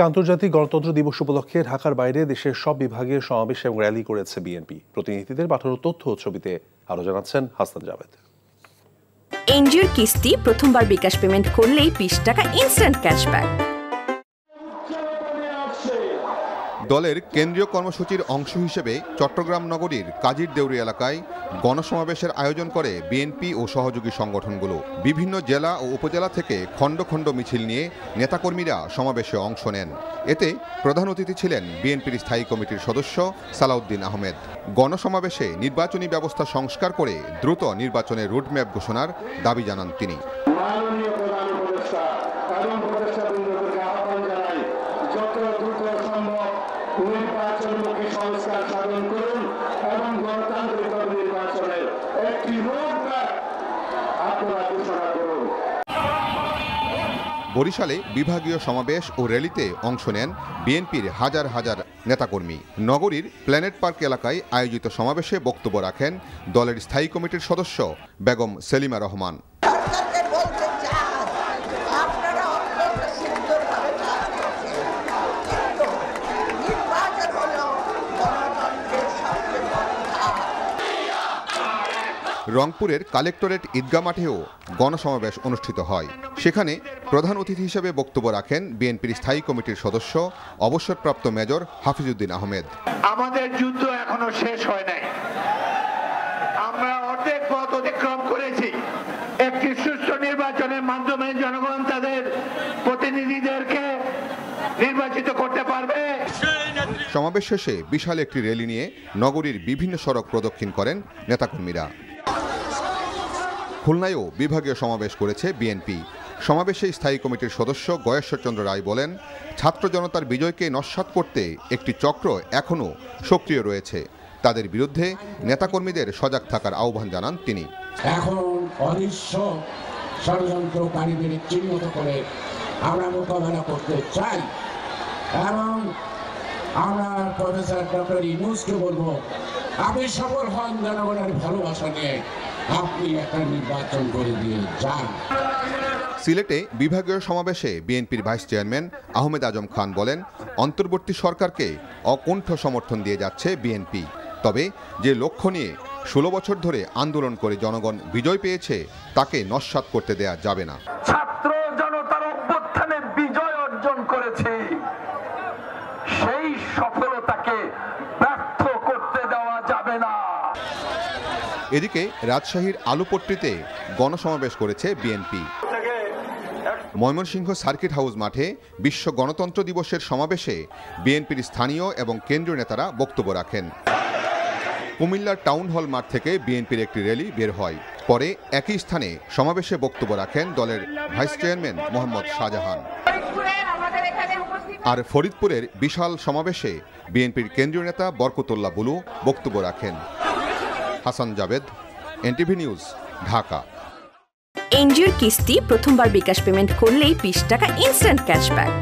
আন্তর্জাতিক গণতন্ত্র দিবস উপলক্ষে ঢাকার বাইরে দেশের সব বিভাগের সমাবেশ এবং র্যালি করেছে বিএনপি। প্রতিনিধিদের পাঠানো তথ্য ও ছবিতে আরো জানাচ্ছেন হাসান জাভেদ। এনজিওর কিস্তি প্রথমবার বিকাশ পেমেন্ট করলেই 20 টাকা ইনস্ট্যান্ট ক্যাশব্যাক। দলের কেন্দ্রীয় কর্মসূচির অংশ হিসেবে চট্টগ্রাম নগরীর কাজীর দেউরি এলাকায় গণসমাবেশের আয়োজন করে বিএনপি ও সহযোগী সংগঠনগুলো। বিভিন্ন জেলা ও উপজেলা থেকে খণ্ড খণ্ড মিছিল নিয়ে নেতাকর্মীরা সমাবেশে অংশ নেন। এতে প্রধান অতিথি ছিলেন বিএনপির স্থায়ী কমিটির সদস্য সালাউদ্দিন আহমেদ। গণসমাবেশে নির্বাচনী ব্যবস্থা সংস্কার করে দ্রুত নির্বাচনের রুটম্যাপ ঘোষণার দাবি জানান তিনি। নির্বাচনমুখী সংস্কার সাধন করুন এবং গণতান্ত্রিক নির্বাচনের একটি রোডম্যাপ আপনারা ঘোষণা করুন। বরিশালে বিভাগীয় সমাবেশ ও র্যালিতে অংশ নেন বিএনপির হাজার হাজার নেতাকর্মী। নগরীর প্ল্যানেট পার্ক এলাকায় আয়োজিত সমাবেশে বক্তব্য রাখেন দলের স্থায়ী কমিটির সদস্য বেগম সেলিমা রহমান। রংপুরের কালেক্টরেট ঈদগাহ মাঠেও গণসমাবেশ অনুষ্ঠিত হয়। সেখানে প্রধান অতিথি হিসেবে বক্তব্য রাখেন বিএনপির স্থায়ী কমিটির সদস্য অবসরপ্রাপ্ত মেজর হাফিজউদ্দিন আহমেদ। আমাদের যুদ্ধ এখনো শেষ হয় নাই, আমরা অর্ধেক পথ অতিক্রম করেছি। একটি সুষ্ঠু নির্বাচনের মাধ্যমে জনগণ তাদের প্রতিনিধিদেরকে নির্বাচিত করতে পারবে। সমাবেশ শেষে বিশাল একটি র্যালি নিয়ে নগরীর বিভিন্ন সড়ক প্রদক্ষিণ করেন নেতাকর্মীরা। খুলনায়ও বিভাগীয় সমাবেশ করেছে বিএনপি। সমাবেশে স্থায়ী কমিটির সদস্য গয়েশ্বরচন্দ্র রায় বলেন, ছাত্র জনতার বিজয়কে নস্যাৎ করতে একটি চক্র এখনও সক্রিয় রয়েছে। তাদের বিরুদ্ধে নেতাকর্মীদের সজাগ থাকার আহ্বান জানান তিনি। এখন অদৃশ্য ষড়যন্ত্রকারীদের চিহ্নিত করে আমরা মোকাবেলা করতে চাই এবং আমরা প্রফেসর ডক্টর ইউনূসকে বলবো, আপনি সফল হন জনগণের ভালোবাসা নিয়ে, আপনি একটা নির্বাচন করে দিয়ে যান। সিলেটে বিভাগীয় সমাবেশে বিএনপির ভাইস চেয়ারম্যান আহমেদ আজম খান বলেন, অন্তর্বর্তী সরকারকে অকুণ্ঠ সমর্থন দিয়ে যাচ্ছে বিএনপি। তবে যে লক্ষ্য নিয়ে 16 বছর ধরে আন্দোলন করে জনগণ বিজয় পেয়েছে তাকে নস্যাৎ করতে দেয়া যাবে না। ছাত্র জনতার অভ্যুত্থানে বিজয় অর্জন করেছে, সেই সফলতাকে ব্যর্থ করতে দেওয়া যাবে না। এদিকে রাজশাহীর আলুপট্টিতে গণসমাবেশ করেছে বিএনপি। ময়মনসিংহ সার্কিট হাউস মাঠে বিশ্ব গণতন্ত্র দিবসের সমাবেশে বিএনপির স্থানীয় এবং কেন্দ্রীয় নেতারা বক্তব্য রাখেন। কুমিল্লার টাউন হল মাঠ থেকে বিএনপির একটি র্যালি বের হয়। পরে একই স্থানে সমাবেশে বক্তব্য রাখেন দলের ভাইস চেয়ারম্যান মোহাম্মদ শাহজাহান। আর ফরিদপুরের বিশাল সমাবেশে বিএনপির কেন্দ্রীয় নেতা বরকতুল্লাহ বুলু বক্তব্য রাখেন। Hasan Javed, NTV news, Dhaka. এনজিওর কিস্তি প্রথমবার বিকাশ পেমেন্ট করলেই 20 টাকা ইনস্ট্যান্ট ক্যাশব্যাক।